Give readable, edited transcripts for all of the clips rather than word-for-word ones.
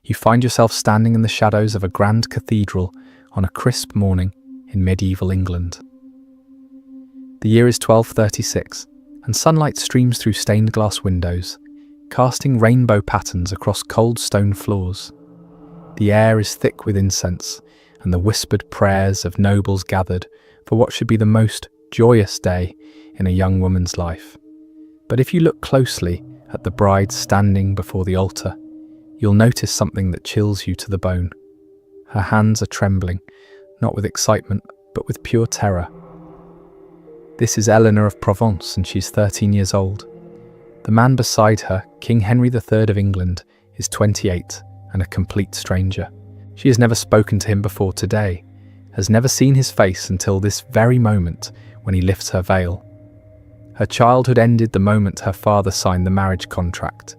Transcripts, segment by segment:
You find yourself standing in the shadows of a grand cathedral on a crisp morning in medieval England. The year is 1236, and sunlight streams through stained glass windows, casting rainbow patterns across cold stone floors. The air is thick with incense, and the whispered prayers of nobles gathered for what should be the most joyous day in a young woman's life. But if you look closely at the bride standing before the altar, you'll notice something that chills you to the bone. Her hands are trembling, not with excitement, but with pure terror. This is Eleanor of Provence, and she's 13 years old. The man beside her, King Henry III of England, is 28 and a complete stranger. She has never spoken to him before today, has never seen his face until this very moment when he lifts her veil. Her childhood ended the moment her father signed the marriage contract,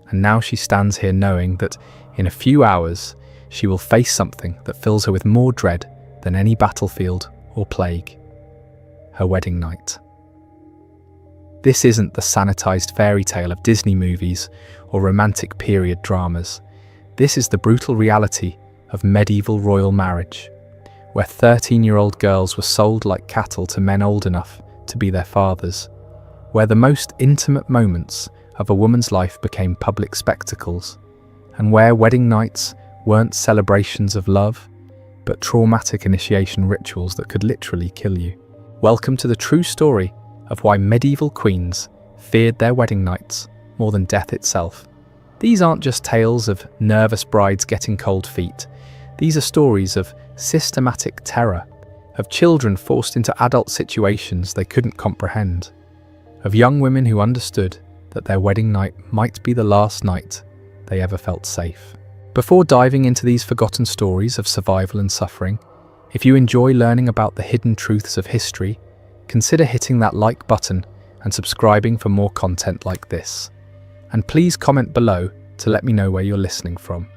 and now she stands here knowing that in a few hours she will face something that fills her with more dread than any battlefield or plague: her wedding night. This isn't the sanitized fairy tale of Disney movies or romantic period dramas. This is the brutal reality of medieval royal marriage, where 13-year-old girls were sold like cattle to men old enough to be their fathers, where the most intimate moments of a woman's life became public spectacles, and where wedding nights weren't celebrations of love, but traumatic initiation rituals that could literally kill you. Welcome to the true story of why medieval queens feared their wedding nights more than death itself. These aren't just tales of nervous brides getting cold feet. These are stories of systematic terror, of children forced into adult situations they couldn't comprehend, of young women who understood that their wedding night might be the last night they ever felt safe. Before diving into these forgotten stories of survival and suffering, if you enjoy learning about the hidden truths of history, consider hitting that like button and subscribing for more content like this. And please comment below to let me know where you're listening from.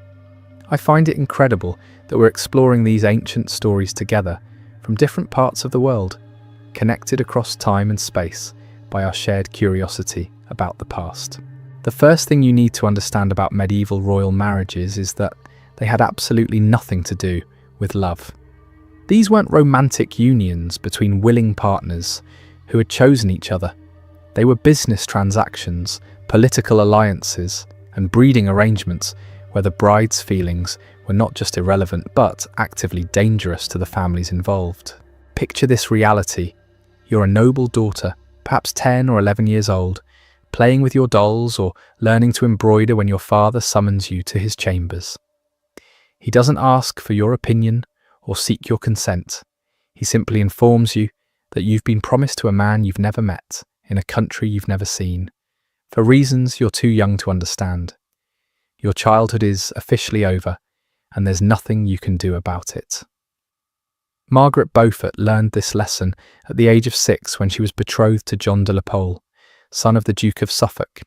I find it incredible that we're exploring these ancient stories together from different parts of the world, connected across time and space by our shared curiosity about the past. The first thing you need to understand about medieval royal marriages is that they had absolutely nothing to do with love. These weren't romantic unions between willing partners who had chosen each other. They were business transactions, political alliances, and breeding arrangements where the bride's feelings were not just irrelevant but actively dangerous to the families involved. Picture this reality. You're a noble daughter, perhaps 10 or 11 years old, playing with your dolls or learning to embroider when your father summons you to his chambers. He doesn't ask for your opinion or seek your consent. He simply informs you that you've been promised to a man you've never met in a country you've never seen, for reasons you're too young to understand. Your childhood is officially over, and there's nothing you can do about it. Margaret Beaufort learned this lesson at the age of 6 when she was betrothed to John de la Pole, son of the Duke of Suffolk.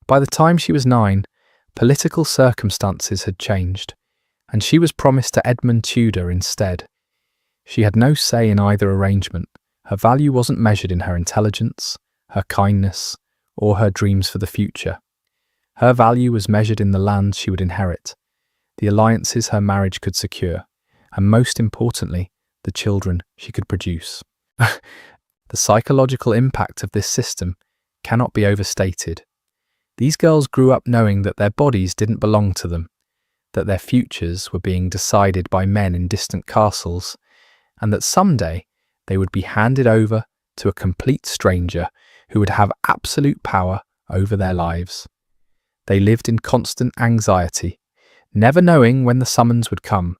By the time she was 9, political circumstances had changed, and she was promised to Edmund Tudor instead. She had no say in either arrangement. Her value wasn't measured in her intelligence, her kindness, or her dreams for the future. Her value was measured in the land she would inherit, the alliances her marriage could secure, and most importantly, the children she could produce. The psychological impact of this system cannot be overstated. These girls grew up knowing that their bodies didn't belong to them, that their futures were being decided by men in distant castles, and that someday they would be handed over to a complete stranger who would have absolute power over their lives. They lived in constant anxiety, never knowing when the summons would come,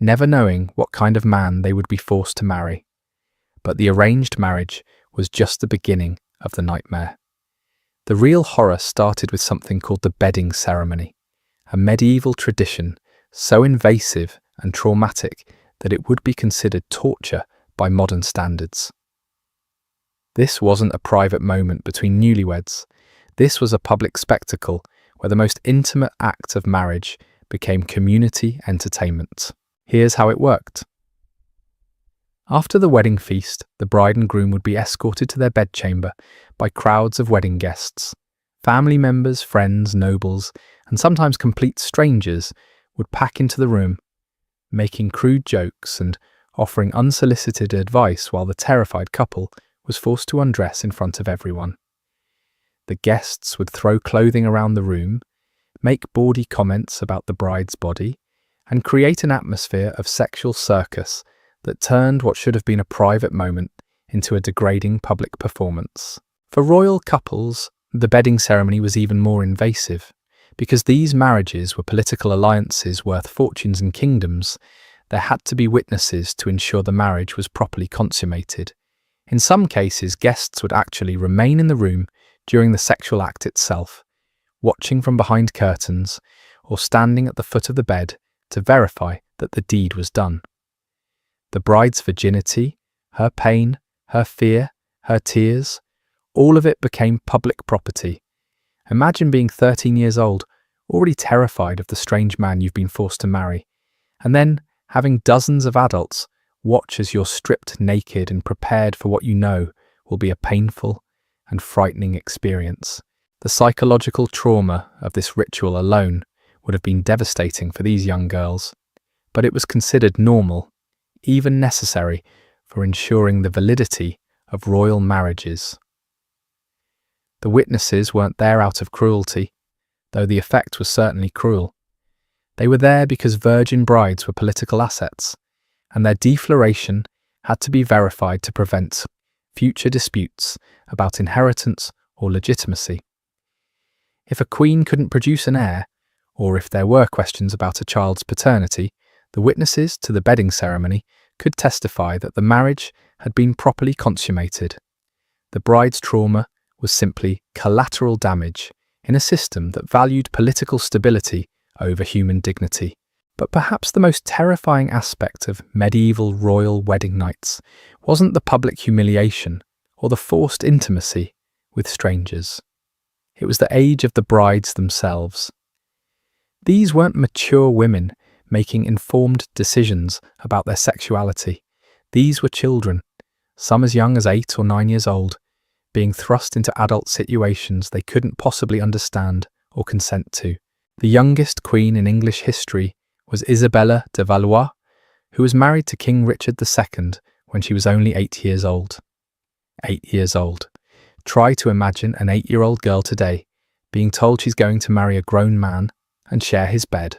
never knowing what kind of man they would be forced to marry. But the arranged marriage was just the beginning of the nightmare. The real horror started with something called the bedding ceremony, a medieval tradition so invasive and traumatic that it would be considered torture by modern standards. This wasn't a private moment between newlyweds. This was a public spectacle where the most intimate act of marriage became community entertainment. Here's how it worked. After the wedding feast, the bride and groom would be escorted to their bedchamber by crowds of wedding guests, family members, friends, nobles, and sometimes complete strangers would pack into the room, making crude jokes and offering unsolicited advice while the terrified couple was forced to undress in front of everyone. The guests would throw clothing around the room, make bawdy comments about the bride's body, and create an atmosphere of sexual circus that turned what should have been a private moment into a degrading public performance. For royal couples, the bedding ceremony was even more invasive. Because these marriages were political alliances worth fortunes and kingdoms, there had to be witnesses to ensure the marriage was properly consummated. In some cases, guests would actually remain in the room during the sexual act itself, watching from behind curtains or standing at the foot of the bed to verify that the deed was done. The bride's virginity, her pain, her fear, her tears, all of it became public property. Imagine being 13 years old, already terrified of the strange man you've been forced to marry, and then having dozens of adults watch as you're stripped naked and prepared for what you know will be a painful and frightening experience. The psychological trauma of this ritual alone would have been devastating for these young girls, but it was considered normal, even necessary, for ensuring the validity of royal marriages. The witnesses weren't there out of cruelty, though the effect was certainly cruel. They were there because virgin brides were political assets, and their defloration had to be verified to prevent future disputes about inheritance or legitimacy. If a queen couldn't produce an heir, or if there were questions about a child's paternity, the witnesses to the bedding ceremony could testify that the marriage had been properly consummated. The bride's trauma was simply collateral damage in a system that valued political stability over human dignity. But perhaps the most terrifying aspect of medieval royal wedding nights wasn't the public humiliation or the forced intimacy with strangers. It was the age of the brides themselves. These weren't mature women making informed decisions about their sexuality. These were children, some as young as 8 or 9 years old, being thrust into adult situations they couldn't possibly understand or consent to. The youngest queen in English history was Isabella de Valois, who was married to King Richard II when she was only 8 years old. 8 years old. Try to imagine an 8-year-old girl today being told she's going to marry a grown man and share his bed.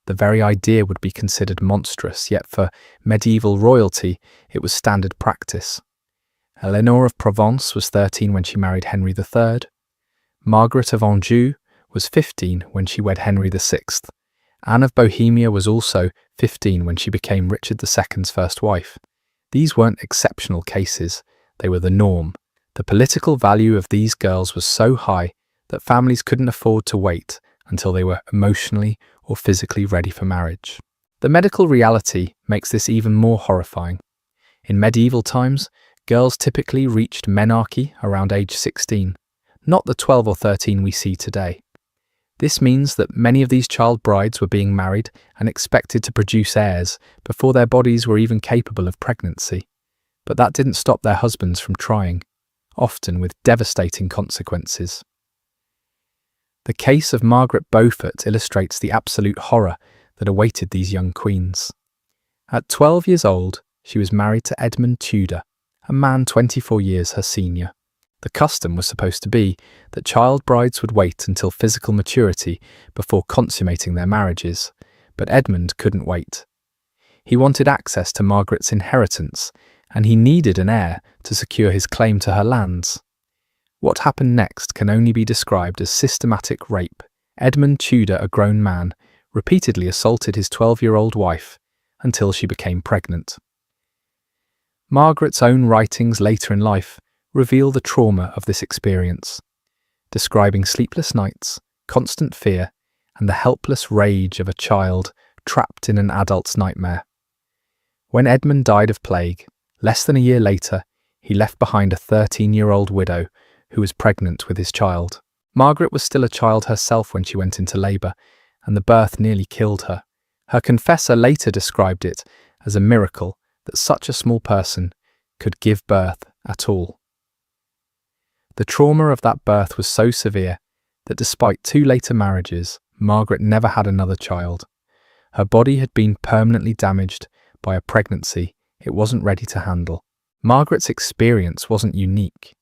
The very idea would be considered monstrous, yet for medieval royalty it was standard practice. Eleanor of Provence was 13 when she married Henry III. Margaret of Anjou was 15 when she wed Henry VI. Anne of Bohemia was also 15 when she became Richard II's first wife. These weren't exceptional cases, they were the norm. The political value of these girls was so high that families couldn't afford to wait until they were emotionally or physically ready for marriage. The medical reality makes this even more horrifying. In medieval times, girls typically reached menarche around age 16, not the 12 or 13 we see today. This means that many of these child brides were being married and expected to produce heirs before their bodies were even capable of pregnancy. But that didn't stop their husbands from trying, often with devastating consequences. The case of Margaret Beaufort illustrates the absolute horror that awaited these young queens. At 12 years old, she was married to Edmund Tudor, a man 24 years her senior. The custom was supposed to be that child brides would wait until physical maturity before consummating their marriages, but Edmund couldn't wait. He wanted access to Margaret's inheritance, and he needed an heir to secure his claim to her lands. What happened next can only be described as systematic rape. Edmund Tudor, a grown man, repeatedly assaulted his 12-year-old wife until she became pregnant. Margaret's own writings later in life reveal the trauma of this experience, describing sleepless nights, constant fear, and the helpless rage of a child trapped in an adult's nightmare. When Edmund died of plague, less than a year later, he left behind a 13-year-old widow who was pregnant with his child. Margaret was still a child herself when she went into labour, and the birth nearly killed her. Her confessor later described it as a miracle that such a small person could give birth at all. The trauma of that birth was so severe that despite 2 later marriages, Margaret never had another child. Her body had been permanently damaged by a pregnancy it wasn't ready to handle. Margaret's experience wasn't unique.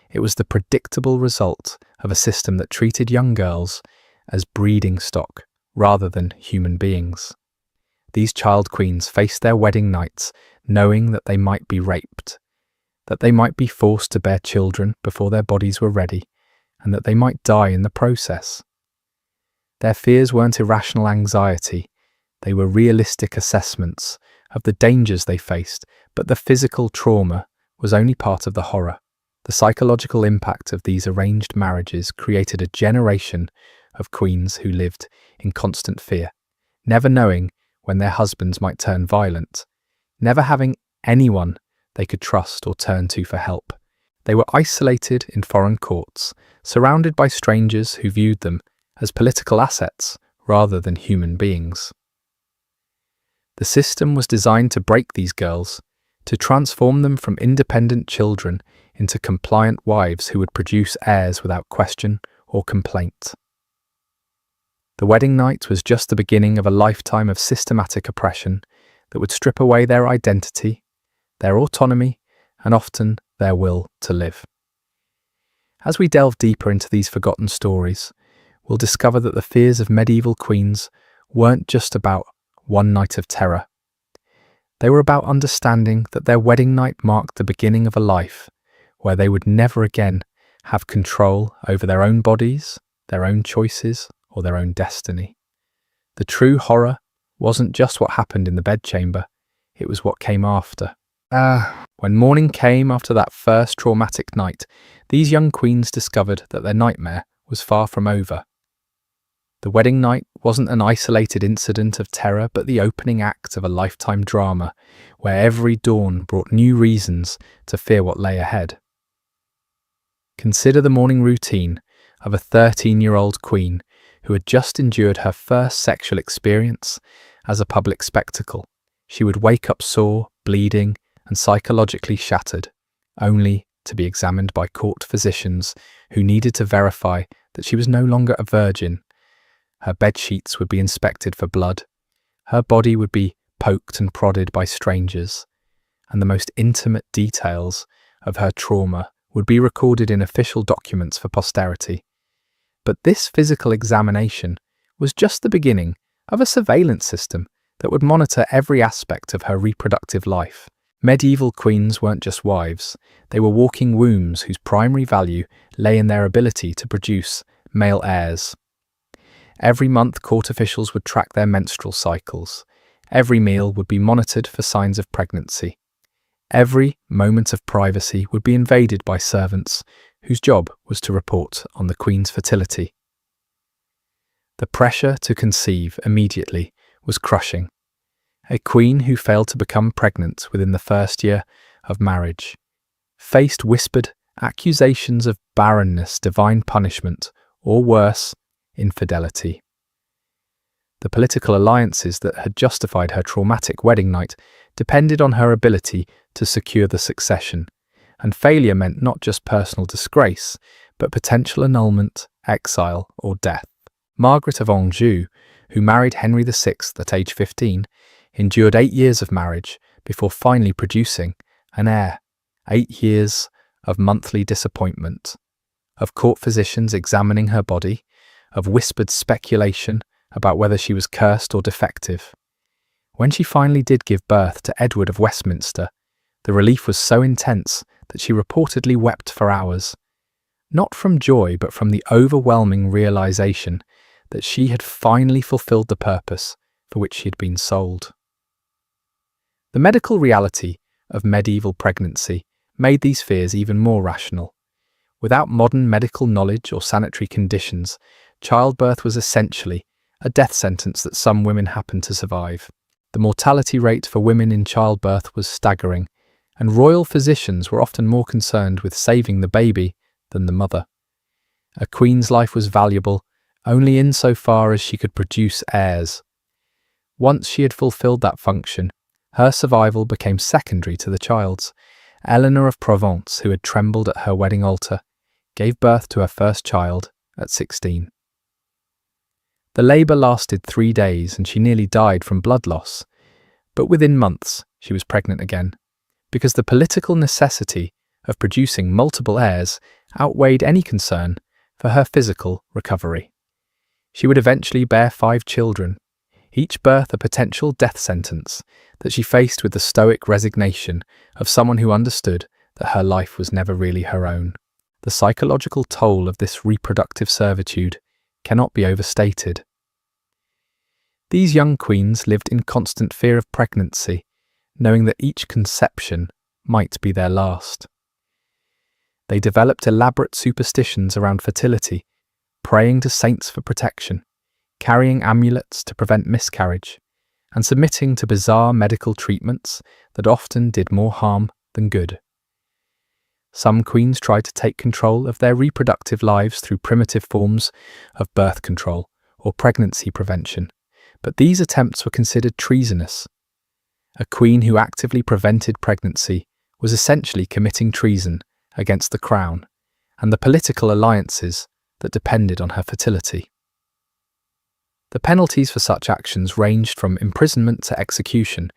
It was the predictable result of a system that treated young girls as breeding stock rather than human beings. These child queens faced their wedding nights knowing that they might be raped, that they might be forced to bear children before their bodies were ready, and that they might die in the process. Their fears weren't irrational anxiety, they were realistic assessments of the dangers they faced, but the physical trauma was only part of the horror. The psychological impact of these arranged marriages created a generation of queens who lived in constant fear, never knowing when their husbands might turn violent, never having anyone they could trust or turn to for help. They were isolated in foreign courts, surrounded by strangers who viewed them as political assets rather than human beings. The system was designed to break these girls, to transform them from independent children into compliant wives who would produce heirs without question or complaint. The wedding night was just the beginning of a lifetime of systematic oppression that would strip away their identity, their autonomy, and often their will to live. As we delve deeper into these forgotten stories, we'll discover that the fears of medieval queens weren't just about one night of terror. They were about understanding that their wedding night marked the beginning of a life where they would never again have control over their own bodies, their own choices, or their own destiny. The true horror wasn't just what happened in the bedchamber, it was what came after. When morning came after that first traumatic night, these young queens discovered that their nightmare was far from over. The wedding night wasn't an isolated incident of terror, but the opening act of a lifetime drama, where every dawn brought new reasons to fear what lay ahead. Consider the morning routine of a 13-year-old queen who had just endured her first sexual experience as a public spectacle. She would wake up sore, bleeding, and psychologically shattered, only to be examined by court physicians who needed to verify that she was no longer a virgin. Her bedsheets would be inspected for blood, her body would be poked and prodded by strangers, and the most intimate details of her trauma would be recorded in official documents for posterity. But this physical examination was just the beginning of a surveillance system that would monitor every aspect of her reproductive life. Medieval queens weren't just wives, they were walking wombs whose primary value lay in their ability to produce male heirs. Every month, court officials would track their menstrual cycles. Every meal would be monitored for signs of pregnancy. Every moment of privacy would be invaded by servants whose job was to report on the queen's fertility. The pressure to conceive immediately was crushing. A queen who failed to become pregnant within the first year of marriage faced whispered accusations of barrenness, divine punishment, or worse, infidelity. The political alliances that had justified her traumatic wedding night depended on her ability to secure the succession, and failure meant not just personal disgrace, but potential annulment, exile, or death. Margaret of Anjou, who married Henry VI at age 15, endured 8 years of marriage before finally producing an heir. 8 years of monthly disappointment, of court physicians examining her body, of whispered speculation about whether she was cursed or defective. When she finally did give birth to Edward of Westminster, the relief was so intense that she reportedly wept for hours, not from joy but from the overwhelming realization that she had finally fulfilled the purpose for which she had been sold. The medical reality of medieval pregnancy made these fears even more rational. Without modern medical knowledge or sanitary conditions, childbirth was essentially a death sentence that some women happened to survive. The mortality rate for women in childbirth was staggering, and royal physicians were often more concerned with saving the baby than the mother. A queen's life was valuable only insofar as she could produce heirs. Once she had fulfilled that function, her survival became secondary to the child's. Eleanor of Provence, who had trembled at her wedding altar, gave birth to her first child at 16. The labour lasted 3 days and she nearly died from blood loss, but within months she was pregnant again, because the political necessity of producing multiple heirs outweighed any concern for her physical recovery. She would eventually bear 5 children, each birth a potential death sentence that she faced with the stoic resignation of someone who understood that her life was never really her own. The psychological toll of this reproductive servitude cannot be overstated. These young queens lived in constant fear of pregnancy, knowing that each conception might be their last. They developed elaborate superstitions around fertility, praying to saints for protection, carrying amulets to prevent miscarriage, and submitting to bizarre medical treatments that often did more harm than good. Some queens tried to take control of their reproductive lives through primitive forms of birth control or pregnancy prevention, but these attempts were considered treasonous. A queen who actively prevented pregnancy was essentially committing treason against the crown and the political alliances that depended on her fertility. The penalties for such actions ranged from imprisonment to execution,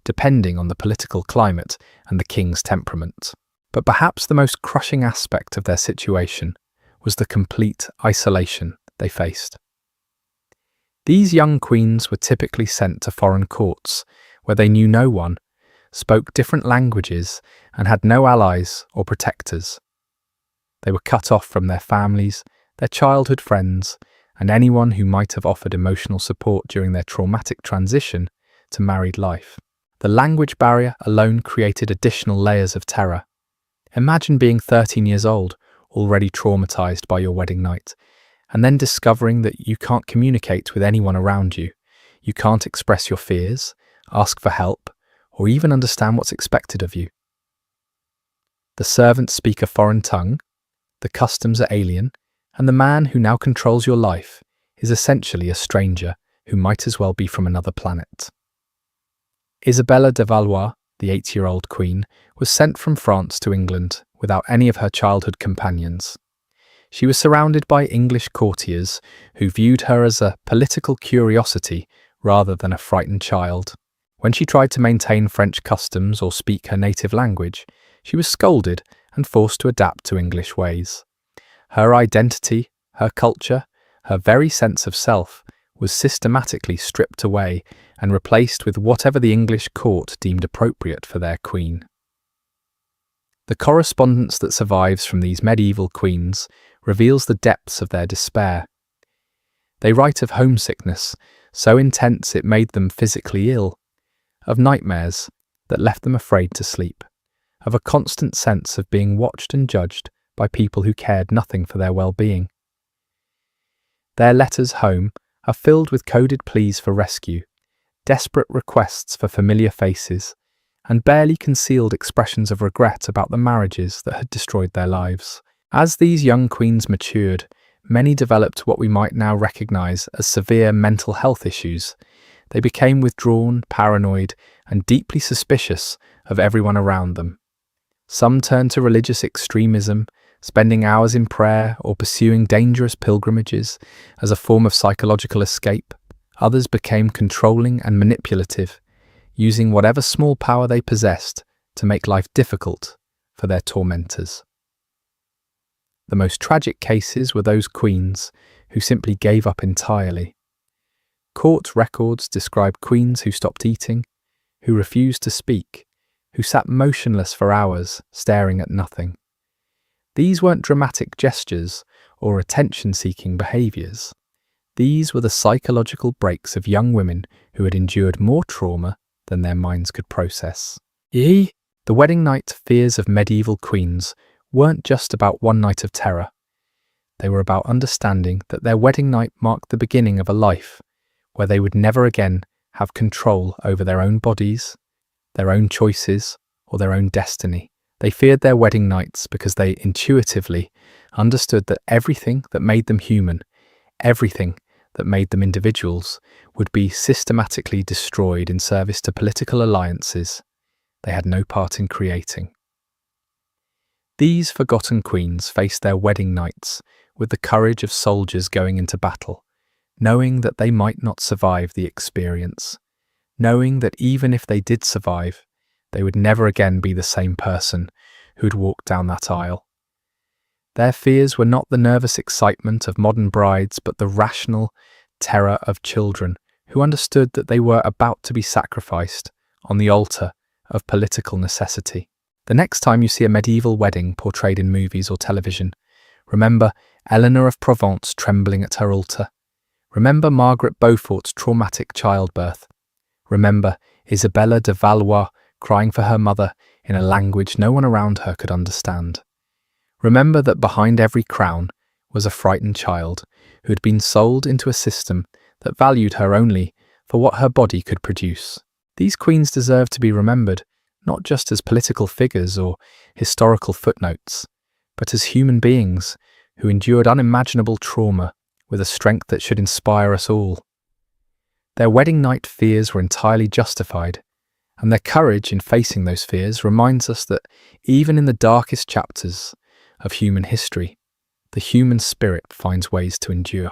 depending on the political climate and the king's temperament. But perhaps the most crushing aspect of their situation was the complete isolation they faced. These young queens were typically sent to foreign courts, where they knew no one, spoke different languages, and had no allies or protectors. They were cut off from their families, their childhood friends, and anyone who might have offered emotional support during their traumatic transition to married life. The language barrier alone created additional layers of terror. Imagine being 13 years old, already traumatized by your wedding night, and then discovering that you can't communicate with anyone around you. You can't express your fears, ask for help, or even understand what's expected of you. The servants speak a foreign tongue, the customs are alien, and the man who now controls your life is essentially a stranger who might as well be from another planet. Isabella de Valois, the 8-year-old queen, was sent from France to England without any of her childhood companions. She was surrounded by English courtiers who viewed her as a political curiosity rather than a frightened child. When she tried to maintain French customs or speak her native language, she was scolded and forced to adapt to English ways. Her identity, her culture, her very sense of self was systematically stripped away and replaced with whatever the English court deemed appropriate for their queen. The correspondence that survives from these medieval queens reveals the depths of their despair. They write of homesickness, so intense it made them physically ill, of nightmares that left them afraid to sleep, of a constant sense of being watched and judged by people who cared nothing for their well-being. Their letters home are filled with coded pleas for rescue, desperate requests for familiar faces, and barely concealed expressions of regret about the marriages that had destroyed their lives. As these young queens matured, many developed what we might now recognize as severe mental health issues. They became withdrawn, paranoid, and deeply suspicious of everyone around them. Some turned to religious extremism, spending hours in prayer or pursuing dangerous pilgrimages as a form of psychological escape. Others became controlling and manipulative, using whatever small power they possessed to make life difficult for their tormentors. The most tragic cases were those queens who simply gave up entirely. Court records describe queens who stopped eating, who refused to speak, who sat motionless for hours, staring at nothing. These weren't dramatic gestures or attention-seeking behaviours. These were the psychological breaks of young women who had endured more trauma than their minds could process. The wedding night fears of medieval queens weren't just about one night of terror. They were about understanding that their wedding night marked the beginning of a life where they would never again have control over their own bodies, their own choices, or their own destiny. They feared their wedding nights because they intuitively understood that everything that made them human, everything that made them individuals, would be systematically destroyed in service to political alliances they had no part in creating. These forgotten queens faced their wedding nights with the courage of soldiers going into battle, knowing that they might not survive the experience, knowing that even if they did survive, they would never again be the same person who'd walked down that aisle. Their fears were not the nervous excitement of modern brides, but the rational terror of children who understood that they were about to be sacrificed on the altar of political necessity. The next time you see a medieval wedding portrayed in movies or television, remember Eleanor of Provence trembling at her altar. Remember Margaret Beaufort's traumatic childbirth. Remember Isabella de Valois crying for her mother in a language no one around her could understand. Remember that behind every crown was a frightened child who had been sold into a system that valued her only for what her body could produce. These queens deserve to be remembered not just as political figures or historical footnotes, but as human beings who endured unimaginable trauma with a strength that should inspire us all. Their wedding night fears were entirely justified, and their courage in facing those fears reminds us that even in the darkest chapters of human history, the human spirit finds ways to endure.